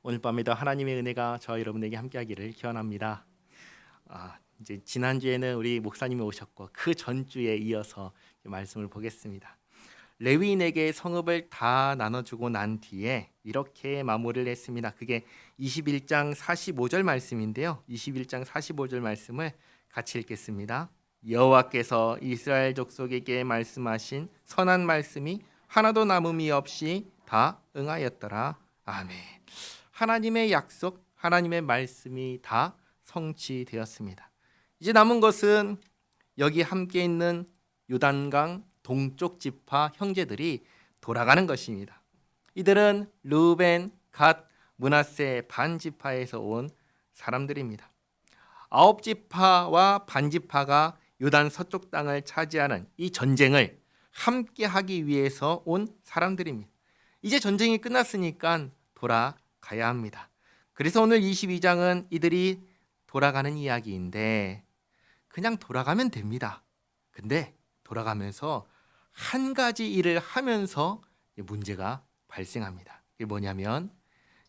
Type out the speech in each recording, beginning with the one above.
오늘 밤에도 하나님의 은혜가 저와 여러분에게 함께하기를 기원합니다. 이제 지난주에는 우리 목사님이 오셨고 그 전주에 이어서 말씀을 보겠습니다. 레위인에게 성읍을 다 나눠주고 난 뒤에 이렇게 마무리를 했습니다. 그게 21장 45절 말씀인데요. 21장 45절 말씀을 같이 읽겠습니다. 여호와께서 이스라엘 족속에게 말씀하신 선한 말씀이 하나도 남음이 없이 다 응하였더라. 아멘. 하나님의 약속, 하나님의 말씀이 다 성취되었습니다. 이제 남은 것은 여기 함께 있는 요단강 동쪽 지파 형제들이 돌아가는 것입니다. 이들은 르우벤, 갓, 므낫세 반지파에서 온 사람들입니다. 9지파와 반지파가 요단 서쪽 땅을 차지하는 이 전쟁을 함께 하기 위해서 온 사람들입니다. 이제 전쟁이 끝났으니까 돌아가야 합니다. 그래서 오늘 22장은 이들이 돌아가는 이야기인데 그냥 돌아가면 됩니다. 근데 돌아가면서 한 가지 일을 하면서 문제가 발생합니다. 그게 뭐냐면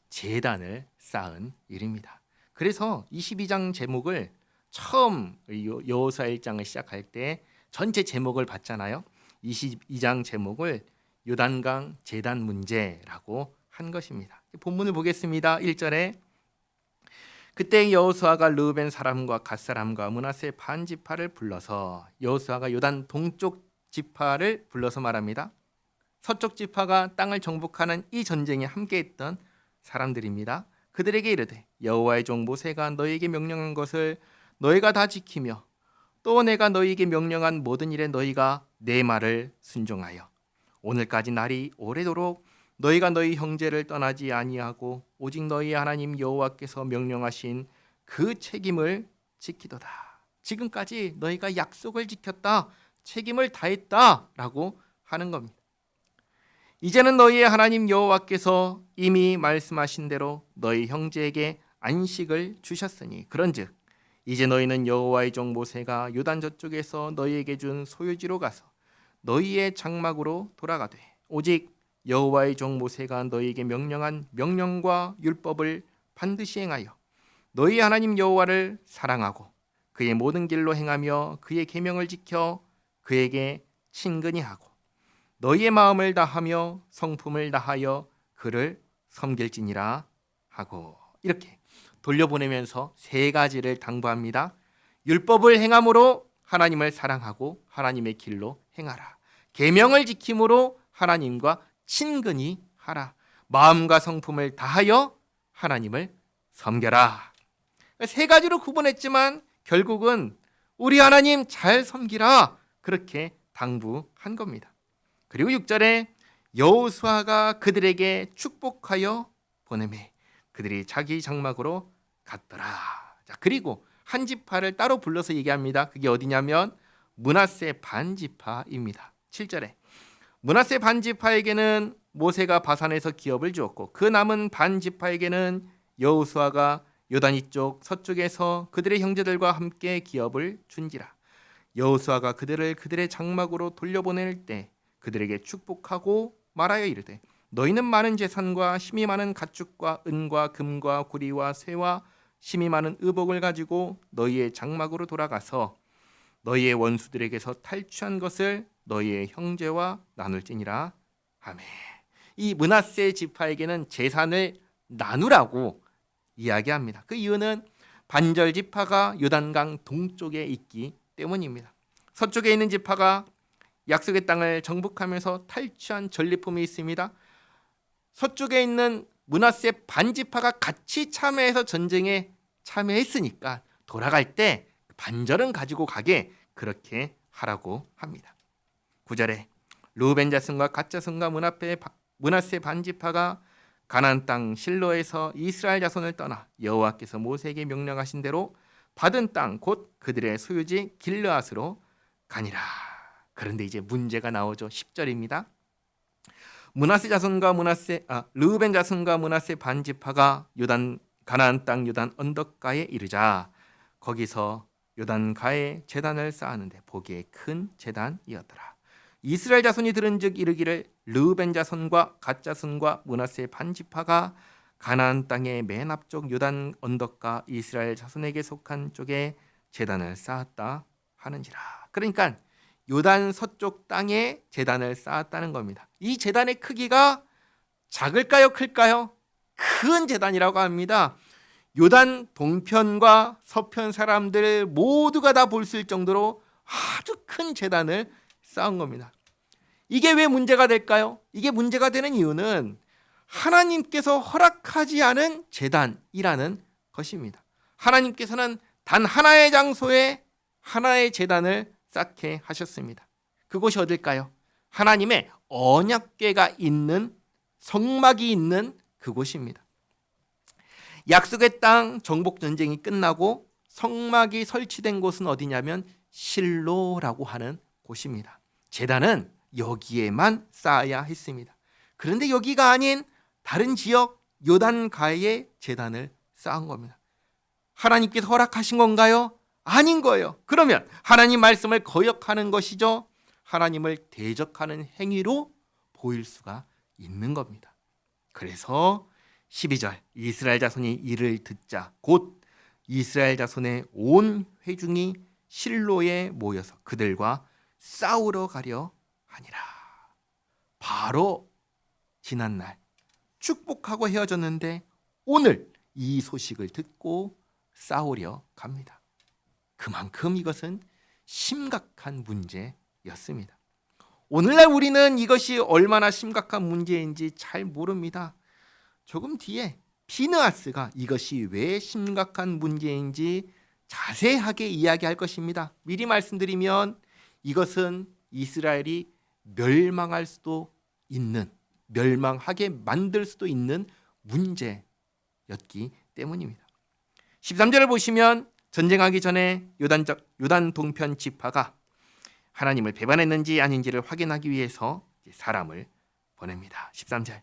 제단을 쌓은 일입니다. 그래서 22장 제목을 처음 여호수아 1장을 시작할 때 전체 제목을 봤잖아요. 22장 제목을 요단강 제단 문제라고 한 것입니다. 본문을 보겠습니다. 1절에 그때 여호수아가 르우벤 사람과 갓 사람과 므낫세 반 지파를 불러서 여호수아가 요단 동쪽 지파를 불러서 말합니다. 서쪽 지파가 땅을 정복하는 이 전쟁에 함께했던 사람들입니다. 그들에게 이르되 여호와의 종 모세가 너희에게 명령한 것을 너희가 다 지키며 또 내가 너희에게 명령한 모든 일에 너희가 내 말을 순종하여 오늘까지 날이 오래도록 너희가 너희 형제를 떠나지 아니하고 오직 너희 하나님 여호와께서 명령하신 그 책임을 지키도다. 지금까지 너희가 약속을 지켰다. 책임을 다했다라고 하는 겁니다. 이제는 너희의 하나님 여호와께서 이미 말씀하신 대로 너희 형제에게 안식을 주셨으니 그런즉 이제 너희는 여호와의 종 모세가 요단 저쪽에서 너희에게 준 소유지로 가서 너희의 장막으로 돌아가되 오직 여호와의 종 모세가 너희에게 명령한 명령과 율법을 반드시 행하여 너희 하나님 여호와를 사랑하고 그의 모든 길로 행하며 그의 계명을 지켜 그에게 친근히 하고 너희의 마음을 다하며 성품을 다하여 그를 섬길지니라 하고 이렇게 돌려보내면서 세 가지를 당부합니다. 율법을 행함으로 하나님을 사랑하고 하나님의 길로 행하라. 계명을 지킴으로 하나님과 친근히 하라. 마음과 성품을 다하여 하나님을 섬겨라. 세 가지로 구분했지만 결국은 우리 하나님 잘 섬기라. 그렇게 당부한 겁니다. 그리고 6절에 여호수아가 그들에게 축복하여 보내매 그들이 자기 장막으로 갔더라. 자, 그리고 한 지파를 따로 불러서 얘기합니다. 그게 어디냐면 므낫세 반지파입니다. 7절에 므낫세 반지파에게는 모세가 바산에서 기업을 주었고 그 남은 반지파에게는 여호수아가 요단 쪽 서쪽에서 그들의 형제들과 함께 기업을 준지라. 여호수아가 그들을 그들의 장막으로 돌려보낼 때 그들에게 축복하고 말하여 이르되 너희는 많은 재산과 힘이 많은 가축과 은과 금과 구리와 쇠와 힘이 많은 의복을 가지고 너희의 장막으로 돌아가서 너희의 원수들에게서 탈취한 것을 너희의 형제와 나눌지니라. 아멘. 이 므낫세 지파에게는 재산을 나누라고 이야기합니다. 그 이유는 반절 지파가 요단강 동쪽에 있기 때문입니다. 서쪽에 있는 지파가 약속의 땅을 정복하면서 탈취한 전리품이 있습니다. 서쪽에 있는 므낫세 반지파가 같이 참여해서 전쟁에 참여했으니까 돌아갈 때 반절은 가지고 가게 그렇게 하라고 합니다. 9절에 르우벤 자손과 갓 자손과 므낫세 반지파가 가나안 땅 실로에서 이스라엘 자손을 떠나 여호와께서 모세에게 명령하신 대로 받은 땅 곧 그들의 소유지 길르앗으로 가니라. 그런데 이제 문제가 나오죠. 10절입니다. 르우벤 자손과 므낫세 반지파가 가나안 땅 요단 언덕가에 이르자 거기서 요단가에 제단을 쌓았는데 보기에 큰 제단이었더라. 이스라엘 자손이 들은즉 이르기를 르우벤 자손과 갓 자손과 므낫세 반지파가 가나안 땅의 맨 앞쪽 요단 언덕과 이스라엘 자손에게 속한 쪽에 제단을 쌓았다 하는지라. 그러니까 요단 서쪽 땅에 제단을 쌓았다는 겁니다. 이 제단의 크기가 작을까요, 클까요? 큰 제단이라고 합니다. 요단 동편과 서편 사람들 모두가 다 볼 수 있을 정도로 아주 큰 제단을 쌓은 겁니다. 이게 왜 문제가 될까요? 이게 문제가 되는 이유는 하나님께서 허락하지 않은 제단이라는 것입니다. 하나님께서는 단 하나의 장소에 하나의 제단을 쌓게 하셨습니다. 그곳이 어딜까요? 하나님의 언약궤가 있는 성막이 있는 그곳입니다. 약속의 땅 정복 전쟁이 끝나고 성막이 설치된 곳은 어디냐면 실로라고 하는 곳입니다. 제단은 여기에만 쌓아야 했습니다. 그런데 여기가 아닌 다른 지역 요단가에 제단을 쌓은 겁니다. 하나님께서 허락하신 건가요? 아닌 거예요. 그러면 하나님 말씀을 거역하는 것이죠. 하나님을 대적하는 행위로 보일 수가 있는 겁니다. 그래서 12절 이스라엘 자손이 이를 듣자 곧 이스라엘 자손의 온 회중이 실로에 모여서 그들과 싸우러 가려 하니라. 바로 지난날 축복하고 헤어졌는데 오늘 이 소식을 듣고 싸우려 갑니다. 그만큼 이것은 심각한 문제였습니다. 오늘날 우리는 이것이 얼마나 심각한 문제인지 잘 모릅니다. 조금 뒤에 피느하스가 이것이 왜 심각한 문제인지 자세하게 이야기할 것입니다. 미리 말씀드리면 이것은 이스라엘이 멸망할 수도 있는, 멸망하게 만들 수도 있는 문제였기 때문입니다. 13절을 보시면 전쟁하기 전에 요단 동편 지파가 하나님을 배반했는지 아닌지를 확인하기 위해서 사람을 보냅니다. 13절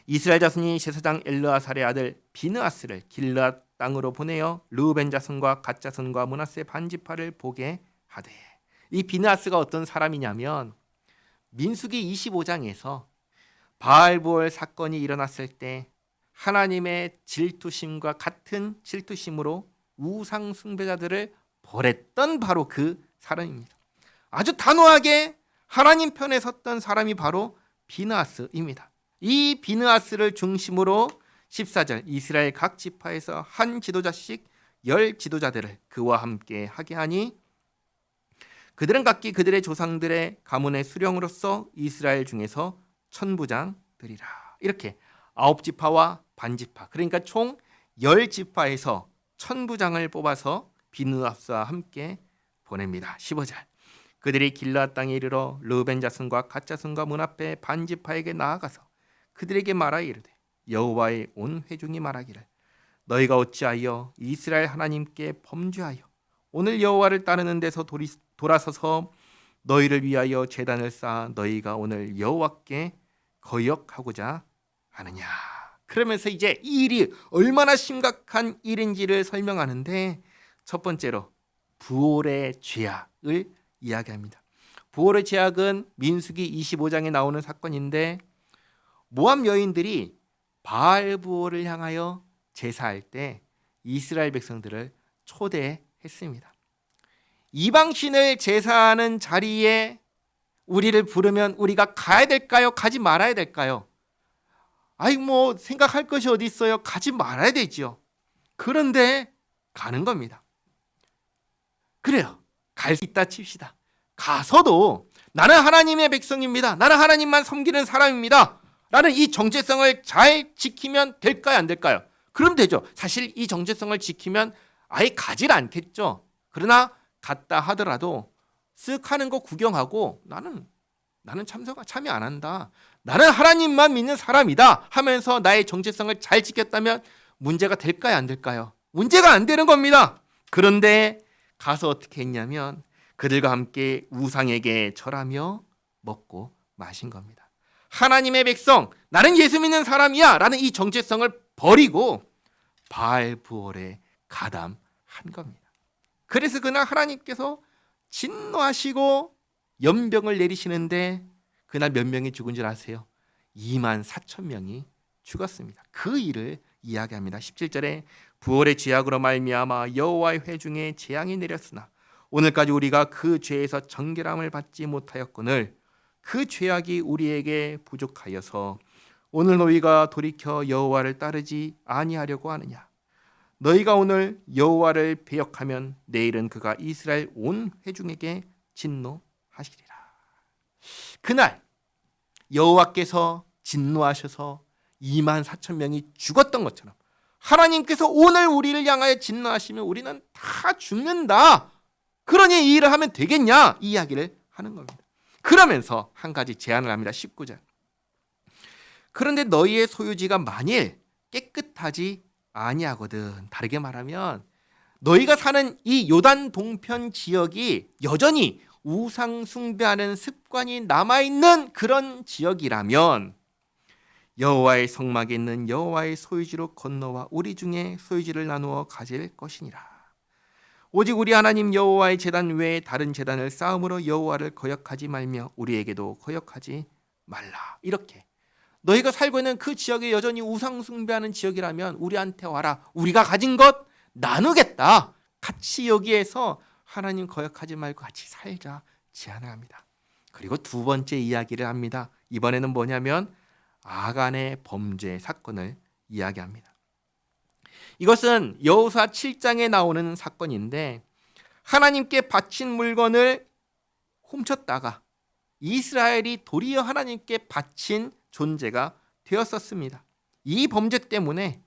이스라엘 자손이 제사장 엘르아살의 아들 비느하스를 길르앗 땅으로 보내어 르우벤 자손과 갓 자손과 므낫세 반지파를 보게 하되. 이 비느하스가 어떤 사람이냐면 민수기 25장에서 바알보알 사건이 일어났을 때 하나님의 질투심과 같은 질투심으로 우상 숭배자들을 벌했던 바로 그 사람입니다. 아주 단호하게 하나님 편에 섰던 사람이 바로 비느하스입니다. 이 비느하스를 중심으로 14절 이스라엘 각 지파에서 한 지도자씩 10 지도자들을 그와 함께 하게 하니 그들은 각기 그들의 조상들의 가문의 수령으로서 이스라엘 중에서 천부장들이라. 이렇게 9지파와 반지파, 그러니까 총 10지파에서 천부장을 뽑아서 비느하스와 함께 보냅니다. 15절 그들이 길르앗 땅에 이르러 르우벤 자손과 갓 자손과 문 앞에 반지파에게 나아가서 그들에게 말하여 이르되 여호와의 온 회중이 말하기를 너희가 어찌하여 이스라엘 하나님께 범죄하여 오늘 여호와를 따르는 데서 돌아서서 너희를 위하여 제단을 쌓아 너희가 오늘 여호와께 거역하고자 하느냐. 그러면서 이제 이 일이 얼마나 심각한 일인지를 설명하는데 첫 번째로 부올의 죄악을 이야기합니다. 부올의 죄악은 민수기 25장에 나오는 사건인데 모압 여인들이 바알 부올을 향하여 제사할 때 이스라엘 백성들을 초대했습니다. 이방신을 제사하는 자리에 우리를 부르면 우리가 가야 될까요? 가지 말아야 될까요? 아이 뭐 생각할 것이 어디 있어요? 가지 말아야 되지요. 그런데 가는 겁니다. 그래요. 갈 수 있다 칩시다. 가서도 나는 하나님의 백성입니다. 나는 하나님만 섬기는 사람입니다. 라는 이 정체성을 잘 지키면 될까요? 안 될까요? 그럼 되죠. 사실 이 정체성을 지키면 아예 가질 않겠죠. 그러나 갔다 하더라도 쓱 하는 거 구경하고 나는 참여 안 한다. 나는 하나님만 믿는 사람이다 하면서 나의 정체성을 잘 지켰다면 문제가 될까요? 안 될까요? 문제가 안 되는 겁니다. 그런데 가서 어떻게 했냐면 그들과 함께 우상에게 절하며 먹고 마신 겁니다. 하나님의 백성, 나는 예수 믿는 사람이야 라는 이 정체성을 버리고 바알 부올에 가담한 겁니다. 그래서 그날 하나님께서 진노하시고 연병을 내리시는데 그날 몇 명이 죽은 줄 아세요? 24,000명이 죽었습니다. 그 일을 이야기합니다. 17절에 부활의 죄악으로 말미암아 여호와의 회중에 재앙이 내렸으나 오늘까지 우리가 그 죄에서 정결함을 받지 못하였거늘 그 죄악이 우리에게 부족하여서 오늘 너희가 돌이켜 여호와를 따르지 아니하려고 하느냐. 너희가 오늘 여호와를 배역하면 내일은 그가 이스라엘 온 회중에게 진노하시리라. 그날 여호와께서 진노하셔서 2만 4천 명이 죽었던 것처럼 하나님께서 오늘 우리를 향하여 진노하시면 우리는 다 죽는다. 그러니 이 일을 하면 되겠냐? 이 이야기를 하는 겁니다. 그러면서 한 가지 제안을 합니다. 19절. 그런데 너희의 소유지가 만일 깨끗하지 아니하거든. 다르게 말하면 너희가 사는 이 요단 동편 지역이 여전히 우상 숭배하는 습관이 남아있는 그런 지역이라면 여호와의 성막에 있는 여호와의 소유지로 건너와 우리 중에 소유지를 나누어 가질 것이니라. 오직 우리 하나님 여호와의 제단 외에 다른 제단을 쌓음으로 여호와를 거역하지 말며 우리에게도 거역하지 말라. 이렇게 너희가 살고 있는 그 지역이 여전히 우상 숭배하는 지역이라면 우리한테 와라. 우리가 가진 것 나누겠다. 같이 여기에서 하나님 거역하지 말고 같이 살자 제안을 합니다. 그리고 두 번째 이야기를 합니다. 이번에는 뭐냐면 아간의 범죄 사건을 이야기합니다. 이것은 여호수아 7장에 나오는 사건인데 하나님께 바친 물건을 훔쳤다가 이스라엘이 도리어 하나님께 바친 존재가 되었었습니다. 이 범죄 때문에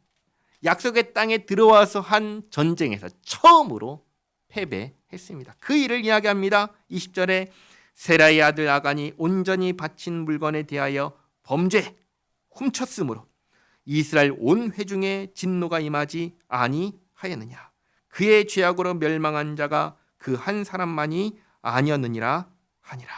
약속의 땅에 들어와서 한 전쟁에서 처음으로 패배했습니다. 그 일을 이야기합니다. 20절에 세라의 아들 아간이 온전히 바친 물건에 대하여 범죄 훔쳤으므로 이스라엘 온 회중에 진노가 임하지 아니하였느냐. 그의 죄악으로 멸망한 자가 그 한 사람만이 아니었느니라 하니라.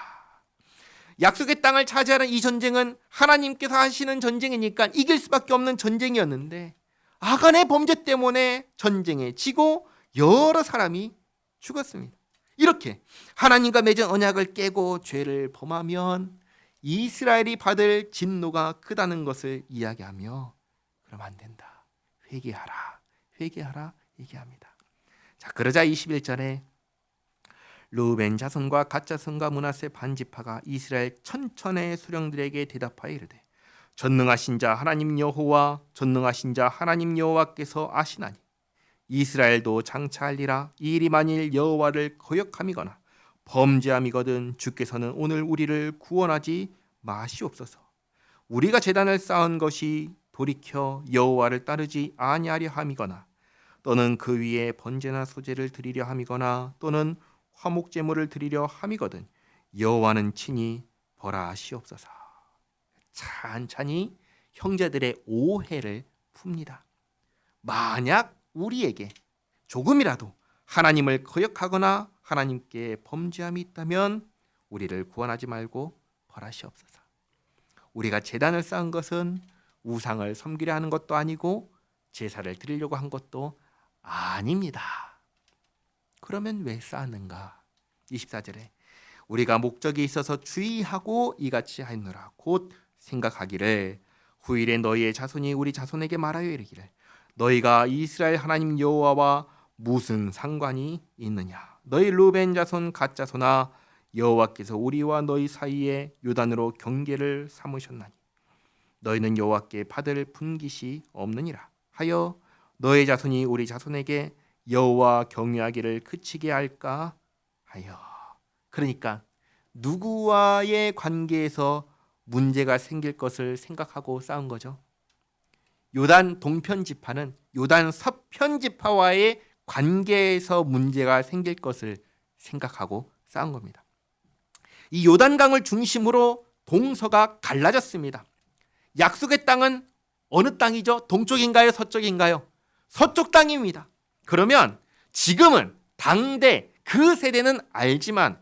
약속의 땅을 차지하는 이 전쟁은 하나님께서 하시는 전쟁이니까 이길 수밖에 없는 전쟁이었는데 아간의 범죄 때문에 전쟁에 지고 여러 사람이 죽었습니다. 이렇게 하나님과 맺은 언약을 깨고 죄를 범하면 이스라엘이 받을 진노가 크다는 것을 이야기하며 그럼 안 된다. 회개하라. 회개하라 얘기합니다. 자, 그러자 21절에 르우벤 자손과 갓 자손과 므낫세 반 지파가 이스라엘 천천의 수령들에게 대답하여 이르되 전능하신 자 하나님 여호와 전능하신 자 하나님 여호와께서 아시나니 이스라엘도 장차하리라. 이 일이 만일 여호와를 거역함이거나 범죄함이거든 주께서는 오늘 우리를 구원하지 마시옵소서. 우리가 제단을 쌓은 것이 돌이켜 여호와를 따르지 아니하려 함이거나 또는 그 위에 번제나 소제를 드리려 함이거나 또는 화목 제물을 드리려 함이거든 여호와는 친히 벌하시옵소서. 찬찬히 형제들의 오해를 풉니다. 만약 우리에게 조금이라도 하나님을 거역하거나 하나님께 범죄함이 있다면 우리를 구원하지 말고 벌하시옵소서. 우리가 제단을 쌓은 것은 우상을 섬기려 하는 것도 아니고 제사를 드리려고 한 것도 아닙니다. 그러면 왜 쌓았는가? 24절에 우리가 목적이 있어서 주의하고 이같이 하였노라. 곧 생각하기를 후일에 너희의 자손이 우리 자손에게 말하여 이르기를 너희가 이스라엘 하나님 여호와와 무슨 상관이 있느냐. 너희 르우벤 자손 갓 자손아 여호와께서 우리와 너희 사이에 요단으로 경계를 삼으셨나니 너희는 여호와께 받을 분깃이 없느니라 하여 너희 자손이 우리 자손에게 여호와 경외하기를 그치게 할까 하여. 그러니까 누구와의 관계에서 문제가 생길 것을 생각하고 싸운 거죠. 요단 동편 지파는 요단 서편 지파와의 관계에서 문제가 생길 것을 생각하고 싸운 겁니다. 이 요단강을 중심으로 동서가 갈라졌습니다. 약속의 땅은 어느 땅이죠? 동쪽인가요? 서쪽인가요? 서쪽 땅입니다. 그러면 지금은 당대 그 세대는 알지만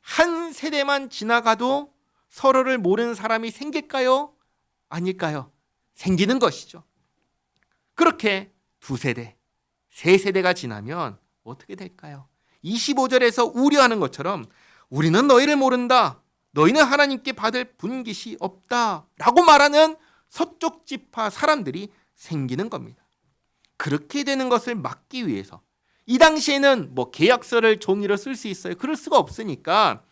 한 세대만 지나가도 서로를 모르는 사람이 생길까요? 아닐까요? 생기는 것이죠. 그렇게 두 세대, 세 세대가 지나면 어떻게 될까요? 25절에서 우려하는 것처럼 우리는 너희를 모른다. 너희는 하나님께 받을 분깃이 없다. 라고 말하는 서쪽 지파 사람들이 생기는 겁니다. 그렇게 되는 것을 막기 위해서 이 당시에는 뭐 계약서를 종이로 쓸 수 있어요? 그럴 수가 없으니까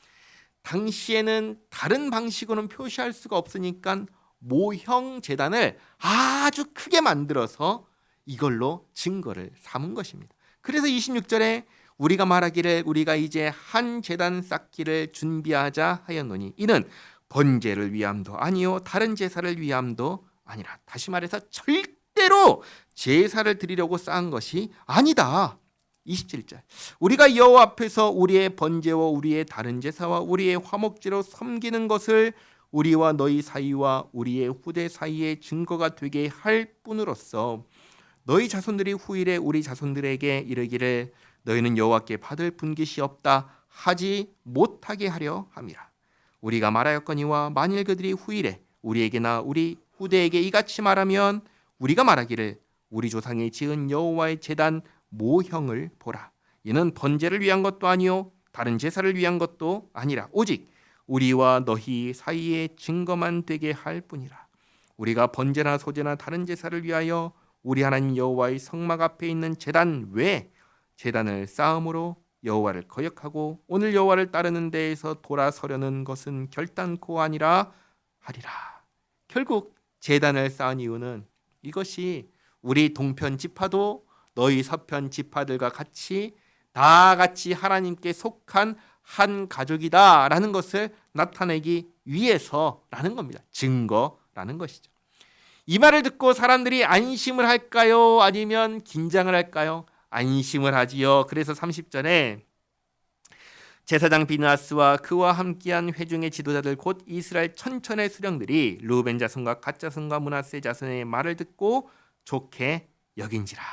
당시에는 다른 방식으로는 표시할 수가 없으니까 모형 제단을 아주 크게 만들어서 이걸로 증거를 삼은 것입니다. 그래서 26절에 우리가 말하기를 우리가 이제 한 제단 쌓기를 준비하자 하였노니 이는 번제를 위함도 아니요 다른 제사를 위함도 아니라, 다시 말해서 절대로 제사를 드리려고 쌓은 것이 아니다. 27절 우리가 여호와 앞에서 우리의 번제와 우리의 다른 제사와 우리의 화목제로 섬기는 것을 우리와 너희 사이와 우리의 후대 사이의 증거가 되게 할 뿐으로써 너희 자손들이 후일에 우리 자손들에게 이르기를 너희는 여호와께 받을 분깃이 없다 하지 못하게 하려 함이라. 우리가 말하였거니와 만일 그들이 후일에 우리에게나 우리 후대에게 이같이 말하면 우리가 말하기를 우리 조상이 지은 여호와의 제단 모형을 보라. 이는 번제를 위한 것도 아니요 다른 제사를 위한 것도 아니라 오직 우리와 너희 사이의 증거만 되게 할 뿐이라. 우리가 번제나 소제나 다른 제사를 위하여 우리 하나님 여호와의 성막 앞에 있는 제단 외에 제단을 쌓음으로 여호와를 거역하고 오늘 여호와를 따르는 데에서 돌아서려는 것은 결단코 아니라 하리라. 결국 제단을 쌓은 이유는 이것이 우리 동편 지파도 너희 서편 지파들과 같이 다 같이 하나님께 속한 한 가족이다라는 것을 나타내기 위해서라는 겁니다. 증거라는 것이죠. 이 말을 듣고 사람들이 안심을 할까요? 아니면 긴장을 할까요? 안심을 하지요. 그래서 30절에 제사장 비느하스와 그와 함께한 회중의 지도자들 곧 이스라엘 천천의 수령들이 르우벤 자손과 갓 자손과 므낫세 자손의 말을 듣고 좋게 여긴지라.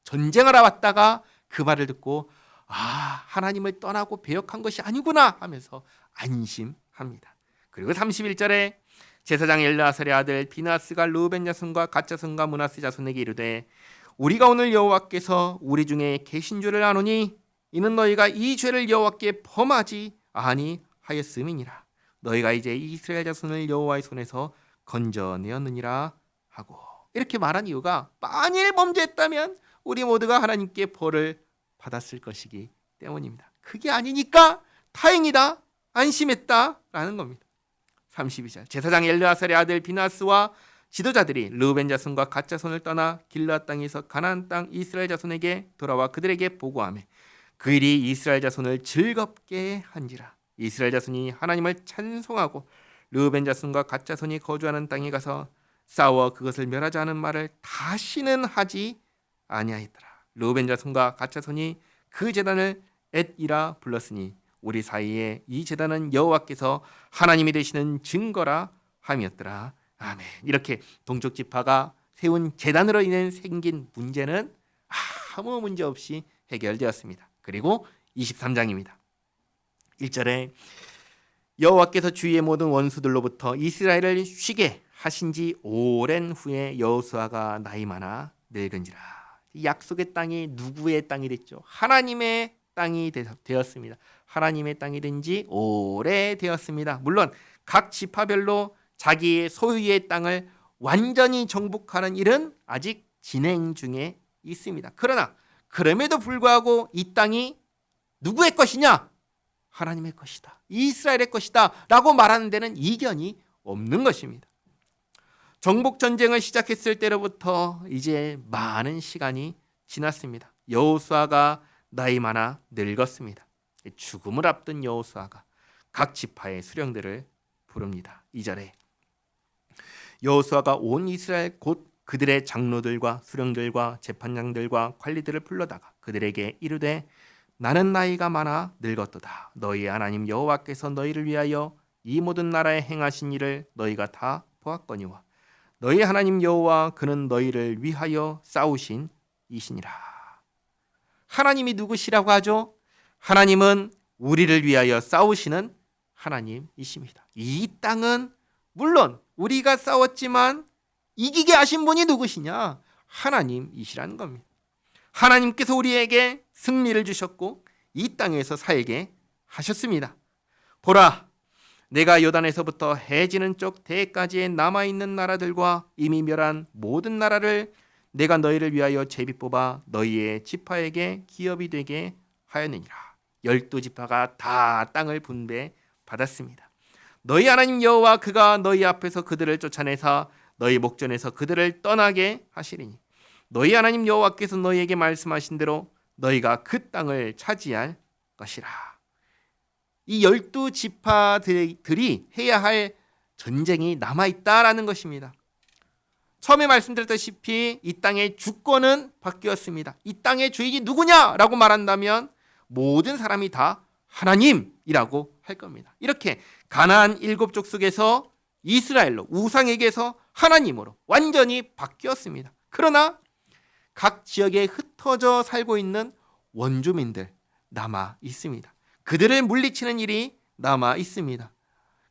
전쟁하러 왔다가 그 말을 듣고 하나님을 떠나고 배역한 것이 아니구나 하면서 안심합니다. 그리고 31절에 제사장 엘르아살의 아들 비느하스가 르우벤 자손과 갓 자손과 므낫세 자손에게 이르되 우리가 오늘 여호와께서 우리 중에 계신 줄을 아노니 이는 너희가 이 죄를 여호와께 범하지 아니하였음이니라. 너희가 이제 이스라엘 자손을 여호와의 손에서 건져내었느니라 하고, 이렇게 말한 이유가 만일 범죄했다면 우리 모두가 하나님께 벌을 받았을 것이기 때문입니다. 그게 아니니까 다행이다, 안심했다라는 겁니다. 32절 제사장 엘르아살의 아들 비느하스와 지도자들이 르우벤 자손과 갓 자손을 떠나 길르앗 땅에서 가나안 땅 이스라엘 자손에게 돌아와 그들에게 보고하며 그 일이 이스라엘 자손을 즐겁게 한지라. 이스라엘 자손이 하나님을 찬송하고 르우벤 자손과 갓 자손이 거주하는 땅에 가서 싸워 그것을 멸하지 않은 말을 다시는 하지 아니하였더라. 르우벤 자손과 갓 자손이 그 제단을 엣이라 불렀으니 우리 사이에 이 제단은 여호와께서 하나님이 되시는 증거라 함이었더라. 아멘. 이렇게 동쪽 지파가 세운 제단으로 인해 생긴 문제는 아무 문제 없이 해결되었습니다. 그리고 23장입니다. 1절에 여호와께서 주위의 모든 원수들로부터 이스라엘을 쉬게 하신 지 오랜 후에 여호수아가 나이 많아 늙은지라. 약속의 땅이 누구의 땅이 됐죠? 하나님의 땅이 되었습니다. 하나님의 땅이 된 지 오래되었습니다. 물론 각 지파별로 자기의 소유의 땅을 완전히 정복하는 일은 아직 진행 중에 있습니다. 그러나 그럼에도 불구하고 이 땅이 누구의 것이냐? 하나님의 것이다, 이스라엘의 것이다 라고 말하는 데는 이견이 없는 것입니다. 정복 전쟁을 시작했을 때로부터 이제 많은 시간이 지났습니다. 여호수아가 나이 많아 늙었습니다. 죽음을 앞둔 여호수아가 각 지파의 수령들을 부릅니다. 2절에 여호수아가 온 이스라엘 곧 그들의 장로들과 수령들과 재판장들과 관리들을 불러다가 그들에게 이르되 나는 나이가 많아 늙었도다. 너희 하나님 여호와께서 너희를 위하여 이 모든 나라에 행하신 일을 너희가 다 보았거니와 너희 하나님 여호와 그는 너희를 위하여 싸우신 이시니라. 하나님이 누구시라고 하죠? 하나님은 우리를 위하여 싸우시는 하나님이십니다. 이 땅은 물론 우리가 싸웠지만 이기게 하신 분이 누구시냐? 하나님이시라는 겁니다. 하나님께서 우리에게 승리를 주셨고 이 땅에서 살게 하셨습니다. 보라, 내가 요단에서부터 해지는 쪽 대까지의 남아있는 나라들과 이미 멸한 모든 나라를 내가 너희를 위하여 제비 뽑아 너희의 지파에게 기업이 되게 하였느니라. 12지파가 다 땅을 분배받았습니다. 너희 하나님 여호와 그가 너희 앞에서 그들을 쫓아내사 너희 목전에서 그들을 떠나게 하시리니 너희 하나님 여호와께서 너희에게 말씀하신 대로 너희가 그 땅을 차지할 것이라. 이 12지파들이 해야 할 전쟁이 남아있다라는 것입니다. 처음에 말씀드렸다시피 이 땅의 주권은 바뀌었습니다. 이 땅의 주인이 누구냐라고 말한다면 모든 사람이 다 하나님이라고 할 겁니다. 이렇게 가나안 7족속에서 이스라엘로 우상에게서 하나님으로 완전히 바뀌었습니다. 그러나 각 지역에 흩어져 살고 있는 원주민들 남아 있습니다. 그들을 물리치는 일이 남아 있습니다.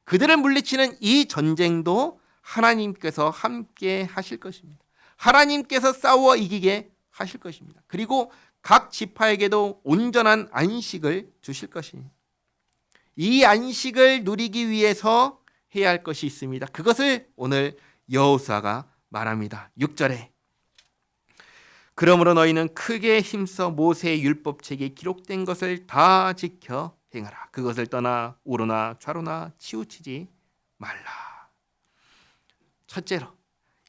그들을 물리치는 이 전쟁도 하나님께서 함께 하실 것입니다. 하나님께서 싸워 이기게 하실 것입니다. 그리고 각 지파에게도 온전한 안식을 주실 것입니다. 이 안식을 누리기 위해서 해야 할 것이 있습니다. 그것을 오늘 여호수아가 말합니다. 6절에 그러므로 너희는 크게 힘써 모세의 율법책에 기록된 것을 다 지켜 행하라. 그것을 떠나 우로나 좌로나 치우치지 말라. 첫째로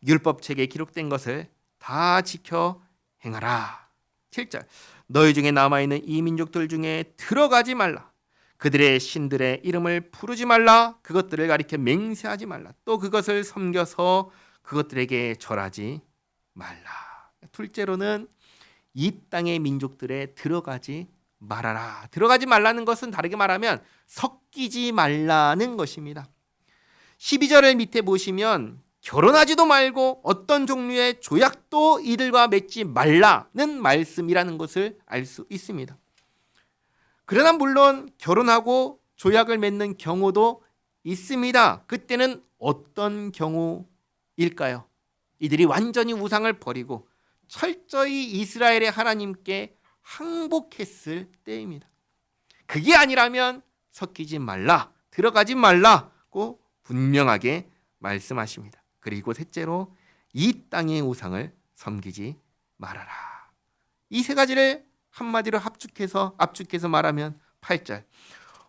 율법책에 기록된 것을 다 지켜 행하라. 7절 너희 중에 남아있는 이 민족들 중에 들어가지 말라. 그들의 신들의 이름을 부르지 말라. 그것들을 가리켜 맹세하지 말라. 또 그것을 섬겨서 그것들에게 절하지 말라. 둘째로는 이 땅의 민족들에 들어가지 말아라. 들어가지 말라는 것은 다르게 말하면 섞이지 말라는 것입니다. 12절을 밑에 보시면 결혼하지도 말고 어떤 종류의 조약도 이들과 맺지 말라는 말씀이라는 것을 알 수 있습니다. 그러나 물론 결혼하고 조약을 맺는 경우도 있습니다. 그때는 어떤 경우일까요? 이들이 완전히 우상을 버리고 철저히 이스라엘의 하나님께 항복했을 때입니다. 그게 아니라면 섞이지 말라, 들어가지 말라고 분명하게 말씀하십니다. 그리고 셋째로 이 땅의 우상을 섬기지 말아라. 이 세 가지를 한마디로 압축해서 말하면 8절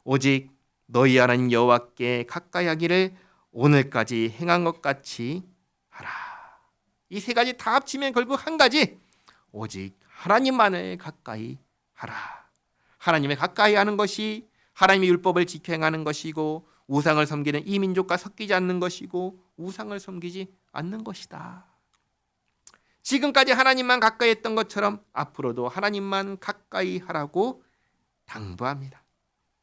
오직 너희 하나님 여호와께 가까이 하기를 오늘까지 행한 것 같이 하라. 이 세 가지 다 합치면 결국 한 가지, 오직 하나님만을 가까이 하라. 하나님을 가까이 하는 것이 하나님의 율법을 지켜 행하는 것이고 우상을 섬기는 이 민족과 섞이지 않는 것이고 우상을 섬기지 않는 것이다. 지금까지 하나님만 가까이 했던 것처럼 앞으로도 하나님만 가까이 하라고 당부합니다.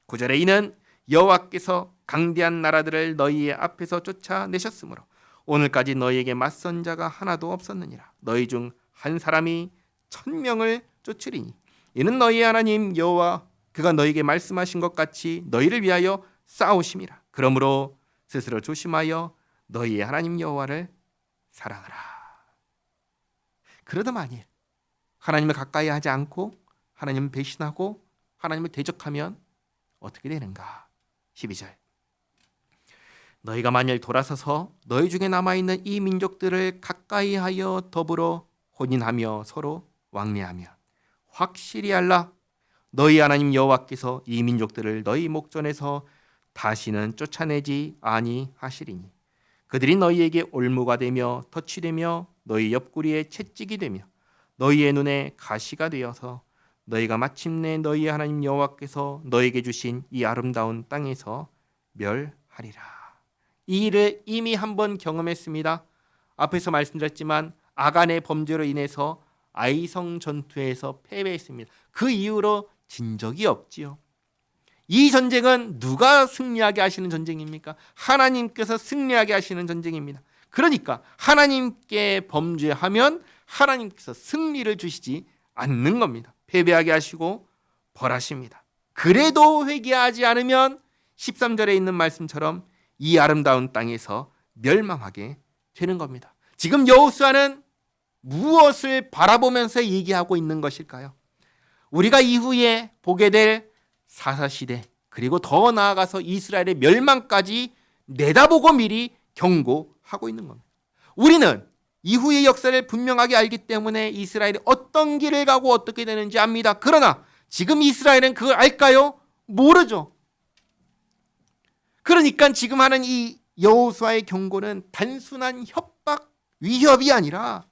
9절에 이는 여호와께서 강대한 나라들을 너희의 앞에서 쫓아내셨으므로 오늘까지 너희에게 맞선 자가 하나도 없었느니라. 너희 중 한 사람이 1000명을 쫓으리니 이는 너희의 하나님 여호와 그가 너희에게 말씀하신 것 같이 너희를 위하여 싸우심이라. 그러므로 스스로 조심하여 너희의 하나님 여호와를 사랑하라. 그러다 만일 하나님을 가까이 하지 않고 하나님을 배신하고 하나님을 대적하면 어떻게 되는가? 12절 너희가 만일 돌아서서 너희 중에 남아있는 이 민족들을 가까이 하여 더불어 혼인하며 서로 왕래하며 확실히 알라. 너희 하나님 여호와께서 이 민족들을 너희 목전에서 다시는 쫓아내지 아니하시리니 그들이 너희에게 올무가 되며 덫이 너희 옆구리에 채찍이 되며 너희의 눈에 가시가 되어서 너희가 마침내 너희 하나님 여호와께서 너희에게 주신 이 아름다운 땅에서 멸하리라. 이 일을 이미 한번 경험했습니다. 앞에서 말씀드렸지만 아간의 범죄로 인해서 아이성 전투에서 패배했습니다. 그 이후로 진 적이 없지요. 이 전쟁은 누가 승리하게 하시는 전쟁입니까? 하나님께서 승리하게 하시는 전쟁입니다. 그러니까 하나님께 범죄하면 하나님께서 승리를 주시지 않는 겁니다. 패배하게 하시고 벌하십니다. 그래도 회개하지 않으면 13절에 있는 말씀처럼 이 아름다운 땅에서 멸망하게 되는 겁니다. 지금 여호수아는 무엇을 바라보면서 얘기하고 있는 것일까요? 우리가 이후에 보게 될 사사시대, 그리고 더 나아가서 이스라엘의 멸망까지 내다보고 미리 경고하고 있는 겁니다. 우리는 이후의 역사를 분명하게 알기 때문에 이스라엘이 어떤 길을 가고 어떻게 되는지 압니다. 그러나 지금 이스라엘은 그걸 알까요? 모르죠. 그러니까 지금 하는 이 여호수아의 경고는 단순한 협박, 위협이 아니라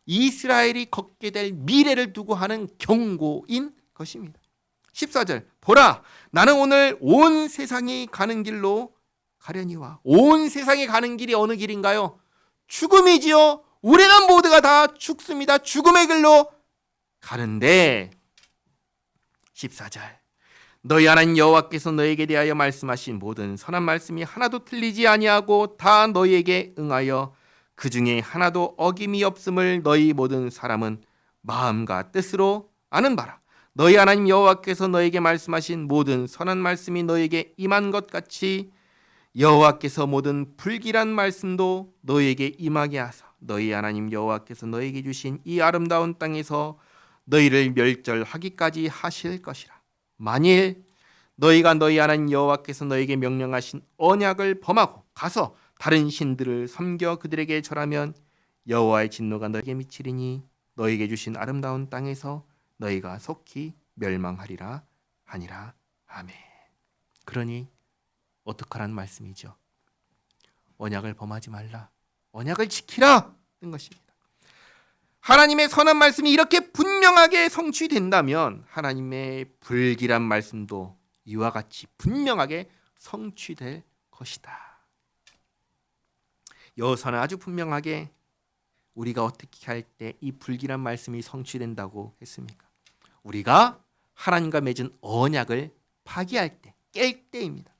이스라엘이 걷게 될 미래를 두고 하는 경고인 것입니다. 14절, 보라, 나는 오늘 온 세상이 가는 길로 가려니와. 온 세상이 가는 길이 어느 길인가요? 죽음이지요. 우리는 모두가 다 죽습니다. 죽음의 길로 가는데 14절, 너희 하나님 여호와께서 너에게 대하여 말씀하신 모든 선한 말씀이 하나도 틀리지 아니하고 다 너희에게 응하여 그 중에 하나도 어김이 없음을 너희 모든 사람은 마음과 뜻으로 아는 바라. 너희 하나님 여호와께서 너에게 말씀하신 모든 선한 말씀이 너에게 임한 것 같이 여호와께서 모든 불길한 말씀도 너에게 임하게 하사 너희 하나님 여호와께서 너에게 주신 이 아름다운 땅에서 너희를 멸절하기까지 하실 것이라. 만일 너희가 너희 하나님 여호와께서 너에게 명령하신 언약을 범하고 가서 다른 신들을 섬겨 그들에게 절하면 여호와의 진노가 너에게 미치리니 너에게 주신 아름다운 땅에서 너희가 속히 멸망하리라 하니라. 아멘. 그러니 어떡하라는 말씀이죠. 언약을 범하지 말라. 언약을 지키라 는 것입니다. 하나님의 선한 말씀이 이렇게 분명하게 성취된다면 하나님의 불길한 말씀도 이와 같이 분명하게 성취될 것이다. 여호수아는 아주 분명하게 우리가 어떻게 할 때 이 불길한 말씀이 성취된다고 했습니까? 우리가 하나님과 맺은 언약을 파기할 때, 깰 때입니다.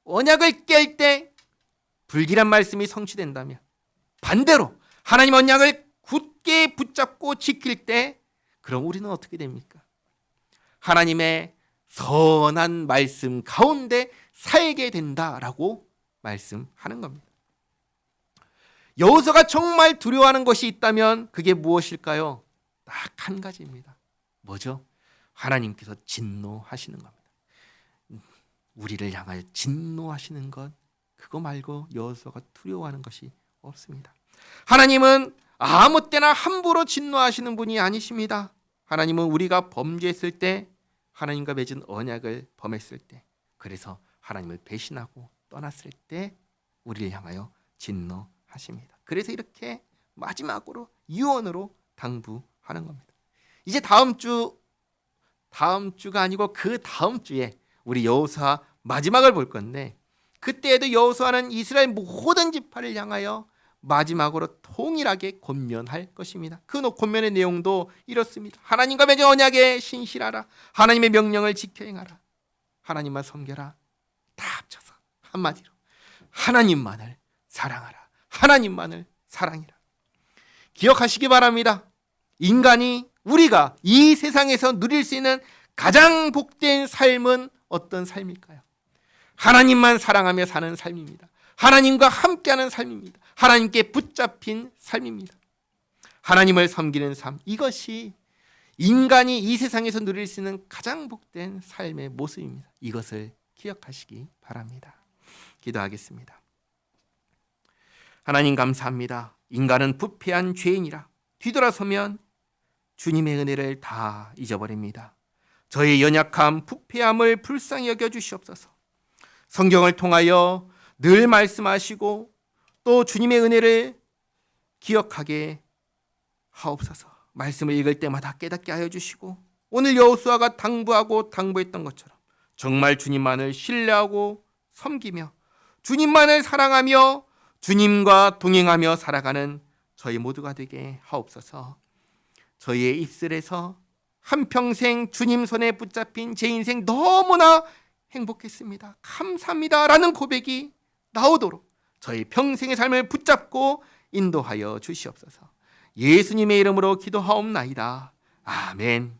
언약을 깰 때 불길한 말씀이 성취된다면, 반대로 하나님 언약을 굳게 붙잡고 지킬 때 그럼 우리는 어떻게 됩니까? 하나님의 선한 말씀 가운데 살게 된다라고 말씀하는 겁니다. 여호수아가 정말 두려워하는 것이 있다면 그게 무엇일까요? 딱 한 가지입니다. 뭐죠? 하나님께서 진노하시는 겁니다. 우리를 향하여 진노하시는 것, 그거 말고 여호수아가 두려워하는 것이 없습니다. 하나님은 아무 때나 함부로 진노하시는 분이 아니십니다. 하나님은 우리가 범죄했을 때, 하나님과 맺은 언약을 범했을 때, 그래서 하나님을 배신하고 떠났을 때 우리를 향하여 진노하십니다. 그래서 이렇게 마지막으로 유언으로 당부하는 겁니다. 이제 다음 주가 아니고 그 다음 주에 우리 여호수아 마지막을 볼 건데, 그때에도 여호수아는 이스라엘 모든 지파를 향하여 마지막으로 통일하게 권면할 것입니다. 그 권면의 내용도 이렇습니다. 하나님과 맺은 언약에 신실하라. 하나님의 명령을 지켜 행하라. 하나님만 섬겨라. 다 합쳐서 한마디로 하나님만을 사랑하라. 하나님만을 사랑이라. 기억하시기 바랍니다. 인간이, 우리가 이 세상에서 누릴 수 있는 가장 복된 삶은 어떤 삶일까요? 하나님만 사랑하며 사는 삶입니다. 하나님과 함께하는 삶입니다. 하나님께 붙잡힌 삶입니다. 하나님을 섬기는 삶, 이것이 인간이 이 세상에서 누릴 수 있는 가장 복된 삶의 모습입니다. 이것을 기억하시기 바랍니다. 기도하겠습니다. 하나님 감사합니다. 인간은 부패한 죄인이라 뒤돌아서면 주님의 은혜를 다 잊어버립니다. 저의 연약함, 부패함을 불쌍히 여겨주시옵소서. 성경을 통하여 늘 말씀하시고 또 주님의 은혜를 기억하게 하옵소서. 말씀을 읽을 때마다 깨닫게 하여 주시고, 오늘 여호수아가 당부했던 것처럼 정말 주님만을 신뢰하고 섬기며 주님만을 사랑하며 주님과 동행하며 살아가는 저희 모두가 되게 하옵소서. 저희의 입술에서 한평생 주님 손에 붙잡힌 제 인생 너무나 행복했습니다, 감사합니다 라는 고백이 나오도록 저희 평생의 삶을 붙잡고 인도하여 주시옵소서. 예수님의 이름으로 기도하옵나이다. 아멘.